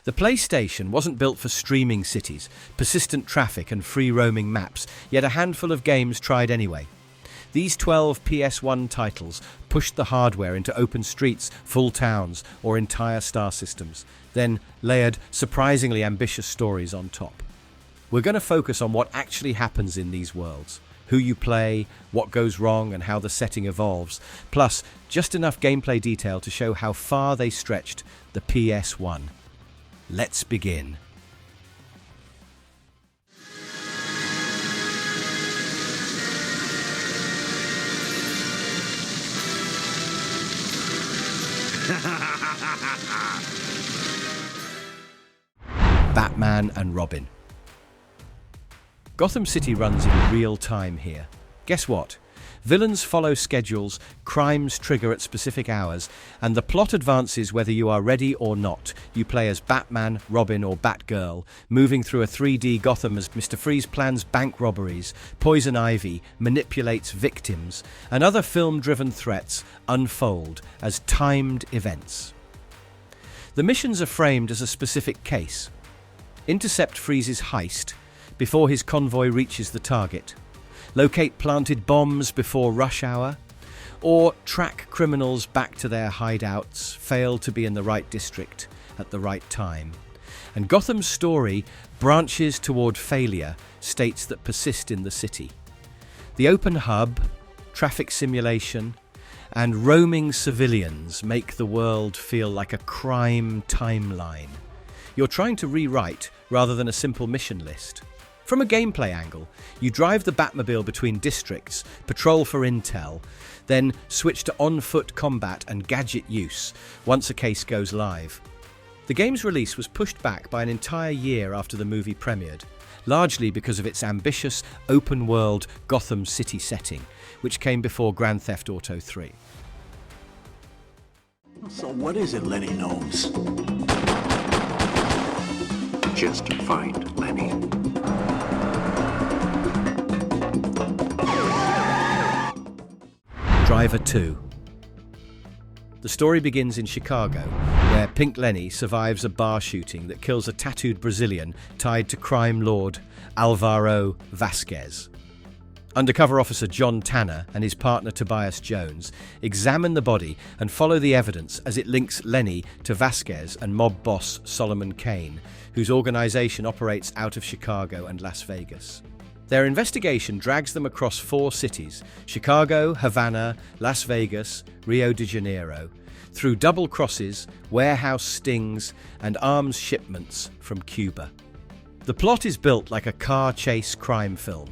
The PlayStation wasn't built for streaming cities, persistent traffic and free-roaming maps, yet a handful of games tried anyway. These 12 PS1 titles pushed the hardware into open streets, full towns, or entire star systems, then layered surprisingly ambitious stories on top. We're going to focus on what actually happens in these worlds, who you play, what goes wrong, and how the setting evolves, plus just enough gameplay detail to show how far they stretched the PS1. Let's begin. Batman and Robin. Gotham City runs in real time here. Guess what? Villains follow schedules, crimes trigger at specific hours, and the plot advances whether you are ready or not. You play as Batman, Robin, or Batgirl, moving through a 3D Gotham as Mr. Freeze plans bank robberies, Poison Ivy manipulates victims, and other film-driven threats unfold as timed events. The missions are framed as a specific case. Intercept Freeze's heist before his convoy reaches the target. Locate planted bombs before rush hour, or track criminals back to their hideouts, fail to be in the right district at the right time. And Gotham's story branches toward failure, states that persist in the city. The open hub, traffic simulation, and roaming civilians make the world feel like a crime timeline. You're trying to rewrite rather than a simple mission list. From a gameplay angle, you drive the Batmobile between districts, patrol for intel, then switch to on-foot combat and gadget use once a case goes live. The game's release was pushed back by an entire year after the movie premiered, largely because of its ambitious, open-world Gotham City setting, which came before Grand Theft Auto 3. So what is it Lenny knows? Just find Lenny. Driver 2. The story begins in Chicago, where Pink Lenny survives a bar shooting that kills a tattooed Brazilian tied to crime lord Alvaro Vasquez. Undercover officer John Tanner and his partner Tobias Jones examine the body and follow the evidence as it links Lenny to Vasquez and mob boss Solomon Kane, whose organization operates out of Chicago and Las Vegas. Their investigation drags them across 4 cities, Chicago, Havana, Las Vegas, Rio de Janeiro, through double crosses, warehouse stings, and arms shipments from Cuba. The plot is built like a car chase crime film.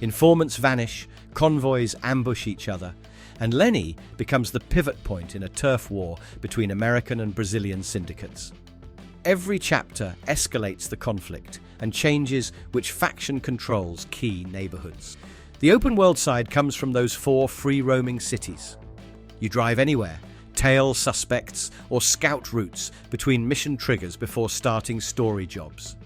Informants vanish, convoys ambush each other, and Lenny becomes the pivot point in a turf war between American and Brazilian syndicates. Every chapter escalates the conflict and changes which faction controls key neighborhoods. The open world side comes from those 4 free-roaming cities. You drive anywhere, tail suspects, or scout routes between mission triggers before starting story jobs.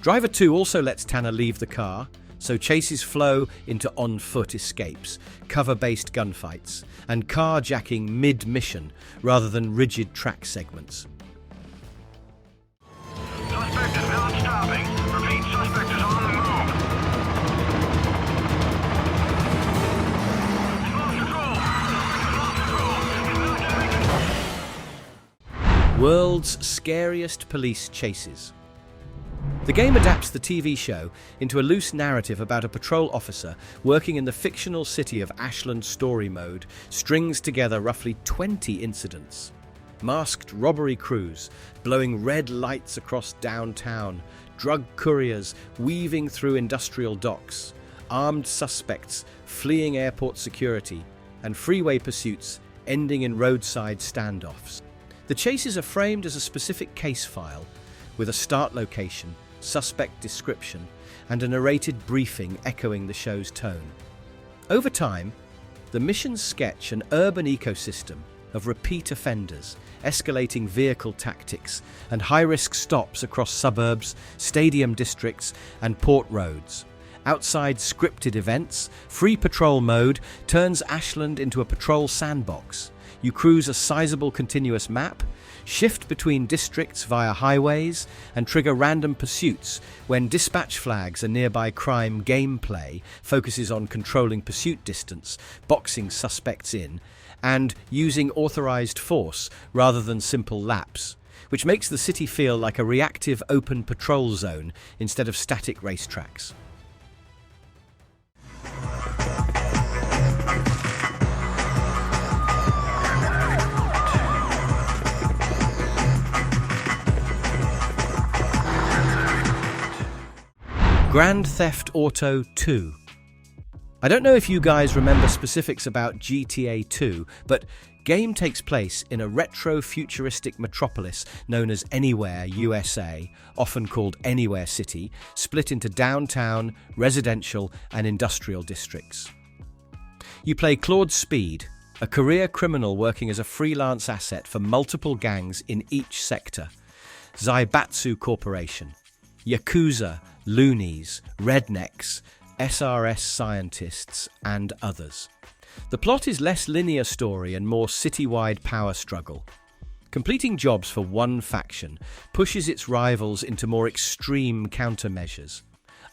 Driver 2 also lets Tanner leave the car, so chases flow into on-foot escapes, cover-based gunfights, and carjacking mid-mission rather than rigid track segments. Suspect is not stopping. Repeat, suspect is on the move. World's scariest police chases. The game adapts the TV show into a loose narrative about a patrol officer working in the fictional city of Ashland Story Mode, strings together roughly 20 incidents. Masked robbery crews, blowing red lights across downtown, drug couriers weaving through industrial docks, armed suspects fleeing airport security, and freeway pursuits ending in roadside standoffs. The chases are framed as a specific case file, with a start location, suspect description, and a narrated briefing echoing the show's tone. Over time, the missions sketch an urban ecosystem of repeat offenders, escalating vehicle tactics, and high-risk stops across suburbs, stadium districts, and port roads. Outside scripted events, free patrol mode turns Ashland into a patrol sandbox. You cruise a sizable continuous map, shift between districts via highways, and trigger random pursuits when dispatch flags. A nearby crime gameplay focuses on controlling pursuit distance, boxing suspects in, and using authorized force rather than simple laps, which makes the city feel like a reactive open patrol zone instead of static racetracks. Grand Theft Auto 2. I don't know if you guys remember specifics about GTA 2, but game takes place in a retro-futuristic metropolis known as Anywhere, USA, often called Anywhere City, split into downtown, residential, and industrial districts. You play Claude Speed, a career criminal working as a freelance asset for multiple gangs in each sector: Zaibatsu Corporation, Yakuza, loonies, rednecks, SRS scientists, and others. The plot is less linear story and more citywide power struggle. Completing jobs for one faction pushes its rivals into more extreme countermeasures: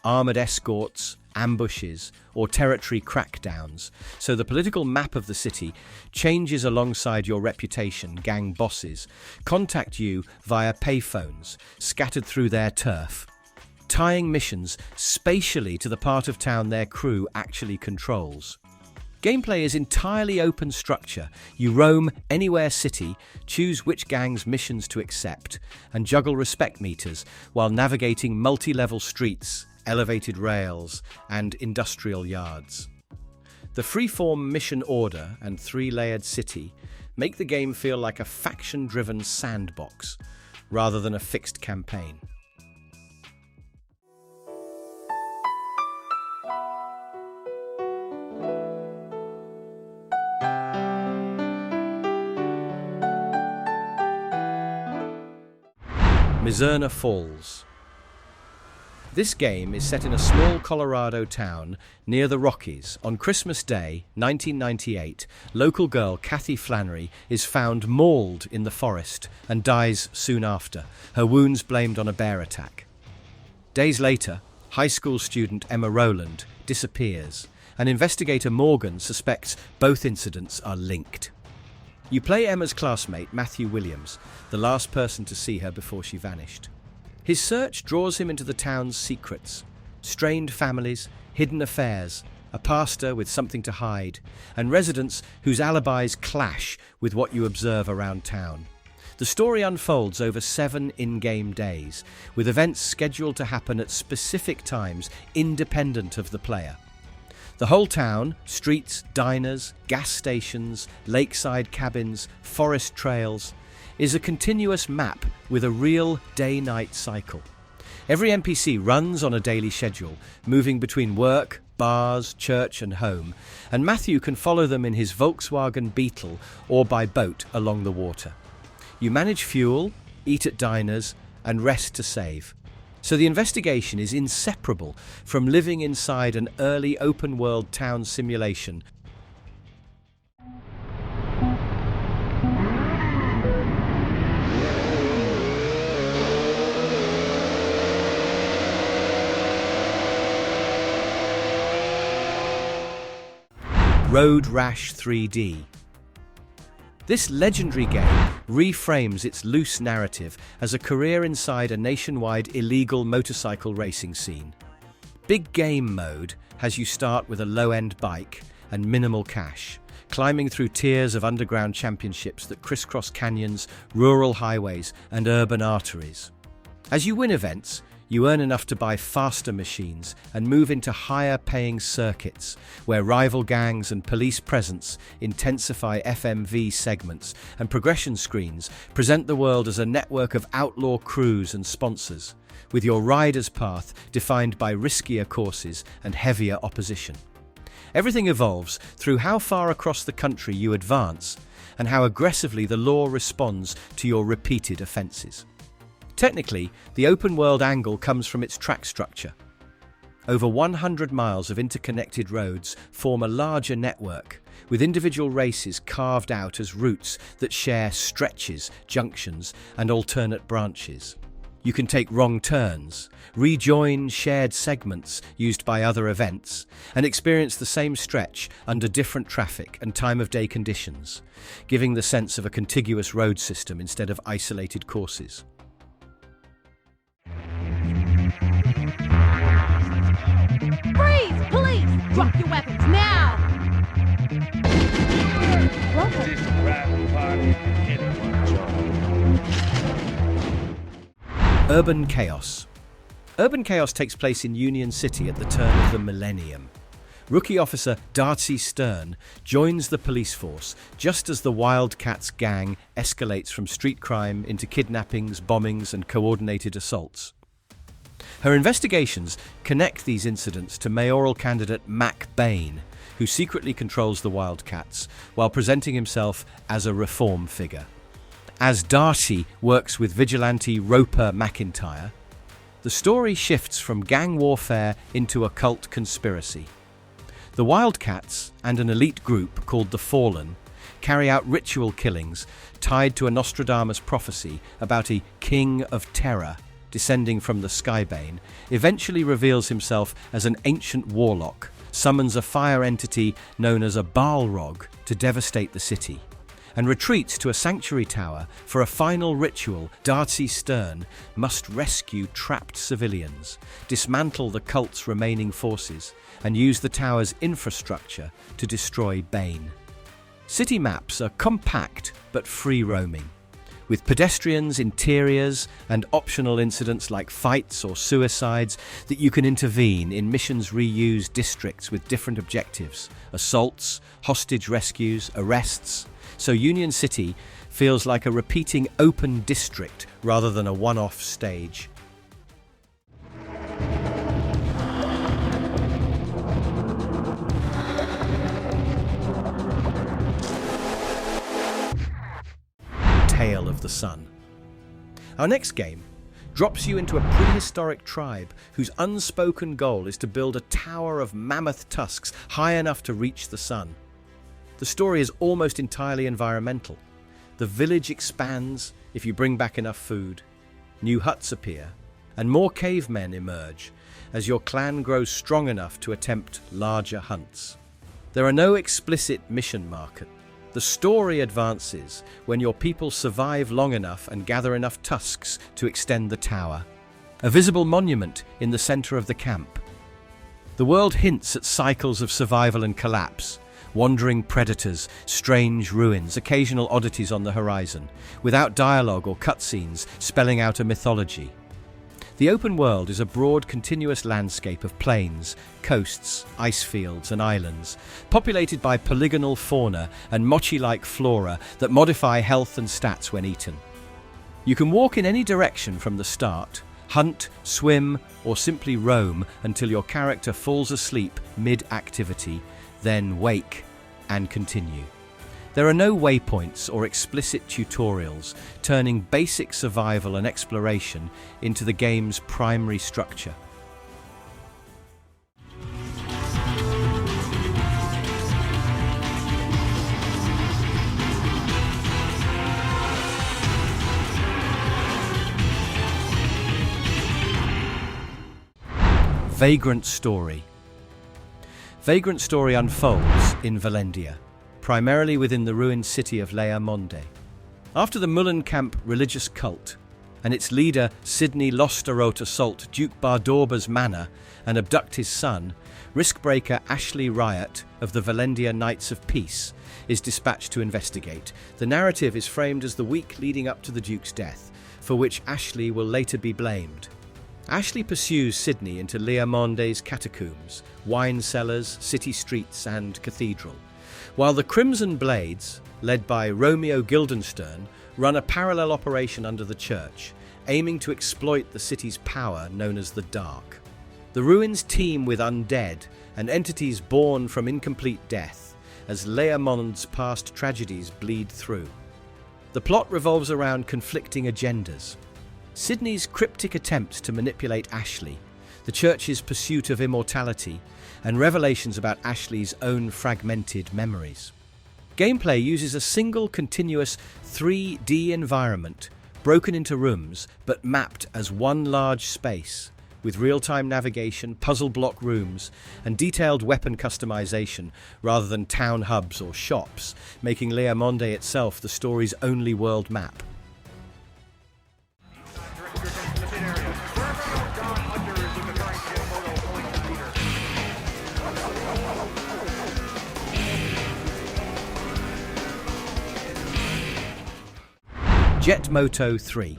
armoured escorts, ambushes, or territory crackdowns, so the political map of the city changes alongside your reputation. Gang bosses contact you via payphones scattered through their turf, tying missions spatially to the part of town their crew actually controls. Gameplay is entirely open structure. You roam Anywhere City, choose which gang's missions to accept, and juggle respect meters while navigating multi-level streets, elevated rails, and industrial yards. The freeform mission order and three-layered city make the game feel like a faction-driven sandbox rather than a fixed campaign. Mizzurna Falls. This game is set in a small Colorado town near the Rockies. On Christmas Day, 1998, local girl Kathy Flannery is found mauled in the forest and dies soon after, her wounds blamed on a bear attack. Days later, high school student Emma Rowland disappears, and investigator Morgan suspects both incidents are linked. You play Emma's classmate, Matthew Williams, the last person to see her before she vanished. His search draws him into the town's secrets: strained families, hidden affairs, a pastor with something to hide, and residents whose alibis clash with what you observe around town. The story unfolds over 7 in-game days, with events scheduled to happen at specific times independent of the player. The whole town, streets, diners, gas stations, lakeside cabins, forest trails, is a continuous map with a real day-night cycle. Every NPC runs on a daily schedule, moving between work, bars, church and home, and Matthew can follow them in his Volkswagen Beetle or by boat along the water. You manage fuel, eat at diners, and rest to save. So the investigation is inseparable from living inside an early open-world town simulation. Road Rash 3D. This legendary game reframes its loose narrative as a career inside a nationwide illegal motorcycle racing scene. Big Game Mode has you start with a low-end bike and minimal cash, climbing through tiers of underground championships that crisscross canyons, rural highways, and urban arteries. As you win events, you earn enough to buy faster machines and move into higher-paying circuits, where rival gangs and police presence intensify FMV segments, and progression screens present the world as a network of outlaw crews and sponsors, with your rider's path defined by riskier courses and heavier opposition. Everything evolves through how far across the country you advance and how aggressively the law responds to your repeated offences. Technically, the open-world angle comes from its track structure. Over 100 miles of interconnected roads form a larger network, with individual races carved out as routes that share stretches, junctions, and alternate branches. You can take wrong turns, rejoin shared segments used by other events, and experience the same stretch under different traffic and time of day conditions, giving the sense of a contiguous road system instead of isolated courses. Freeze! Police! Drop your weapons now! Urban Chaos. Urban Chaos takes place in Union City at the turn of the millennium. Rookie officer Darcy Stern joins the police force just as the Wildcats gang escalates from street crime into kidnappings, bombings, and coordinated assaults. Her investigations connect these incidents to mayoral candidate Mac Bain, who secretly controls the Wildcats while presenting himself as a reform figure. As Darcy works with vigilante Roper McIntyre, the story shifts from gang warfare into a cult conspiracy. The Wildcats and an elite group called the Fallen carry out ritual killings tied to a Nostradamus prophecy about a king of terror descending from the Skybane, eventually reveals himself as an ancient warlock, summons a fire entity known as a Balrog to devastate the city, and retreats to a sanctuary tower for a final ritual. Darcy Stern must rescue trapped civilians, dismantle the cult's remaining forces, and use the tower's infrastructure to destroy Bane. City maps are compact but free-roaming, with pedestrians, interiors, and optional incidents like fights or suicides that you can intervene in. Missions reuse districts with different objectives: assaults, hostage rescues, arrests. So Union City feels like a repeating open district rather than a one-off stage. Tale of the Sun. Our next game drops you into a prehistoric tribe whose unspoken goal is to build a tower of mammoth tusks high enough to reach the sun. The story is almost entirely environmental. The village expands if you bring back enough food, new huts appear, and more cavemen emerge as your clan grows strong enough to attempt larger hunts. There are no explicit mission markers. The story advances when your people survive long enough and gather enough tusks to extend the tower, a visible monument in the center of the camp. The world hints at cycles of survival and collapse, wandering predators, strange ruins, occasional oddities on the horizon, without dialogue or cutscenes spelling out a mythology. The open world is a broad, continuous landscape of plains, coasts, ice fields, and islands, populated by polygonal fauna and mochi-like flora that modify health and stats when eaten. You can walk in any direction from the start, hunt, swim, or simply roam until your character falls asleep mid-activity, then wake and continue. There are no waypoints or explicit tutorials, turning basic survival and exploration into the game's primary structure. Vagrant Story. Vagrant Story unfolds in Valendia, primarily within the ruined city of Lea Monde. After the Mullenkamp religious cult and its leader Sidney Losterot assault Duke Bardorba's manor and abduct his son, riskbreaker Ashley Riot of the Valendia Knights of Peace is dispatched to investigate. The narrative is framed as the week leading up to the Duke's death, for which Ashley will later be blamed. Ashley pursues Sidney into Lea Monde's catacombs, wine cellars, city streets, and cathedral, while the Crimson Blades, led by Romeo Guildenstern, run a parallel operation under the church, aiming to exploit the city's power known as the Dark. The ruins teem with undead and entities born from incomplete death, as Lea Monde's past tragedies bleed through. The plot revolves around conflicting agendas: Sidney's cryptic attempts to manipulate Ashley, the the Church's pursuit of immortality, and revelations about Ashley's own fragmented memories. Gameplay uses a single continuous 3D environment, broken into rooms but mapped as one large space, with real-time navigation, puzzle block rooms, and detailed weapon customization rather than town hubs or shops, making Le Monde itself the story's only world map. Jet Moto 3.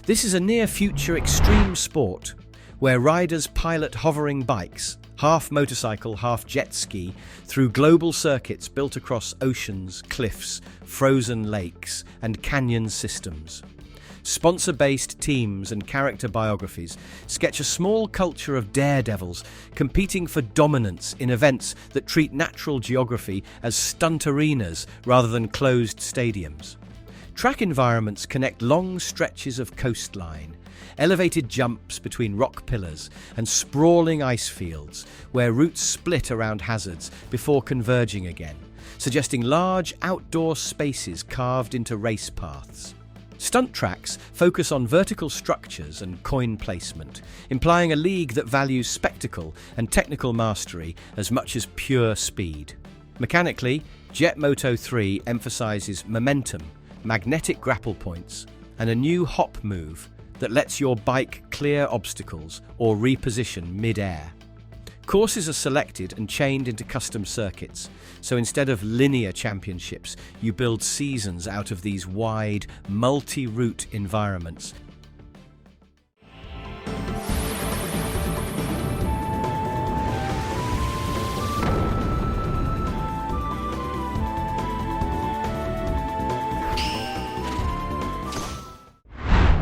This is a near-future extreme sport where riders pilot hovering bikes, half motorcycle, half jet ski, through global circuits built across oceans, cliffs, frozen lakes, and canyon systems. Sponsor-based teams and character biographies sketch a small culture of daredevils competing for dominance in events that treat natural geography as stunt arenas rather than closed stadiums. Track environments connect long stretches of coastline, elevated jumps between rock pillars, and sprawling ice fields where routes split around hazards before converging again, suggesting large outdoor spaces carved into race paths. Stunt tracks focus on vertical structures and coin placement, implying a league that values spectacle and technical mastery as much as pure speed. Mechanically, Jet Moto 3 emphasizes momentum, magnetic grapple points, and a new hop move that lets your bike clear obstacles or reposition mid-air. Courses are selected and chained into custom circuits, so instead of linear championships, you build seasons out of these wide, multi-route environments.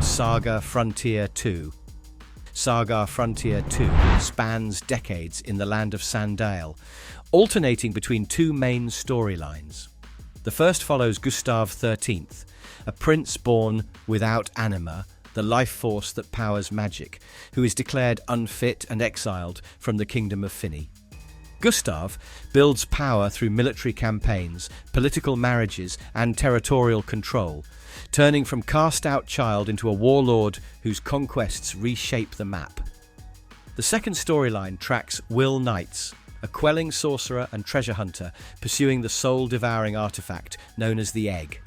SaGa Frontier 2. SaGa Frontier 2 spans decades in the land of Sandale, alternating between two main storylines. The first follows Gustav XIII, a prince born without anima, the life force that powers magic, who is declared unfit and exiled from the Kingdom of Finny. Gustav builds power through military campaigns, political marriages, and territorial control, turning from cast-out child into a warlord whose conquests reshape the map. The second storyline tracks Will Knights, a quelling sorcerer and treasure hunter pursuing the soul-devouring artifact known as the Egg.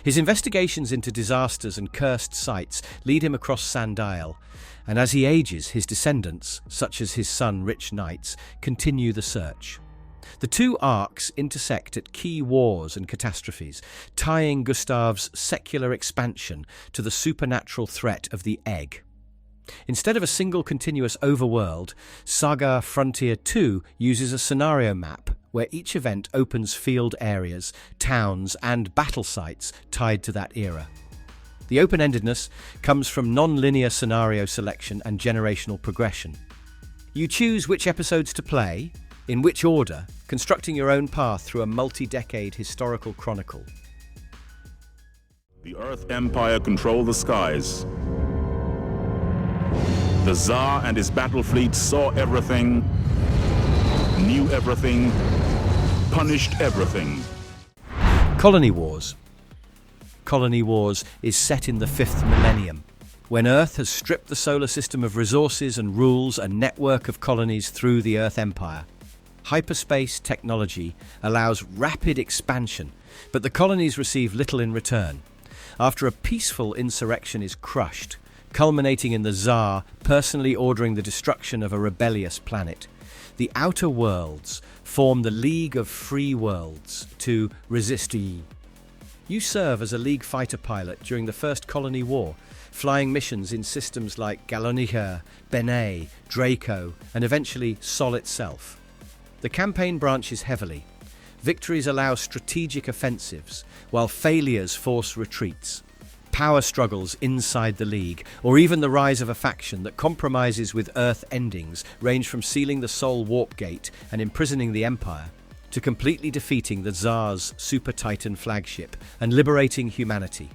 His investigations into disasters and cursed sites lead him across Sandile, and as he ages, his descendants, such as his son Rich Knights, continue the search. The two arcs intersect at key wars and catastrophes, tying Gustav's secular expansion to the supernatural threat of the Egg. Instead of a single continuous overworld, SaGa Frontier 2 uses a scenario map where each event opens field areas, towns, and battle sites tied to that era. The open-endedness comes from non-linear scenario selection and generational progression. You choose which episodes to play, in which order, constructing your own path through a multi-decade historical chronicle. The Earth Empire controlled the skies. The Tsar and his battle fleet saw everything, knew everything, punished everything. Colony Wars. Colony Wars is set in the 5th millennium, when Earth has stripped the solar system of resources and rules a network of colonies through the Earth Empire. Hyperspace technology allows rapid expansion, but the colonies receive little in return. After a peaceful insurrection is crushed, culminating in the Tsar personally ordering the destruction of a rebellious planet, the Outer Worlds form the League of Free Worlds to resist. You serve as a League fighter pilot during the First Colony War, flying missions in systems like Galonica, Benet, Draco, and eventually Sol itself. The campaign branches heavily. Victories allow strategic offensives, while failures force retreats. Power struggles inside the League, or even the rise of a faction that compromises with Earth endings, range from sealing the Sol Warp Gate and imprisoning the Empire, to completely defeating the Tsar's Super Titan flagship and liberating humanity.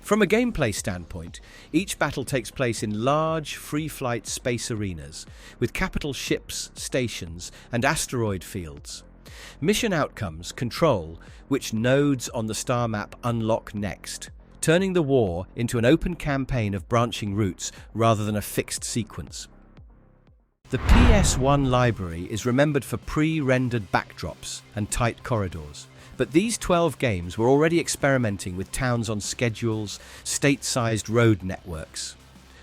From a gameplay standpoint, each battle takes place in large, free-flight space arenas, with capital ships, stations, and asteroid fields. Mission outcomes control which nodes on the star map unlock next, turning the war into an open campaign of branching routes rather than a fixed sequence. The PS1 library is remembered for pre-rendered backdrops and tight corridors. But these 12 games were already experimenting with towns on schedules, state-sized road networks,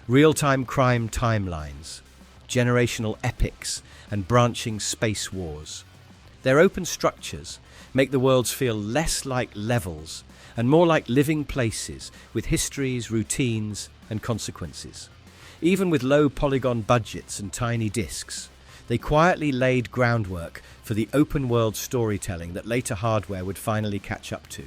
real-time crime timelines, generational epics, and branching space wars. Their open structures make the worlds feel less like levels and more like living places with histories, routines, and consequences. Even with low polygon budgets and tiny discs, they quietly laid groundwork for the open-world storytelling that later hardware would finally catch up to.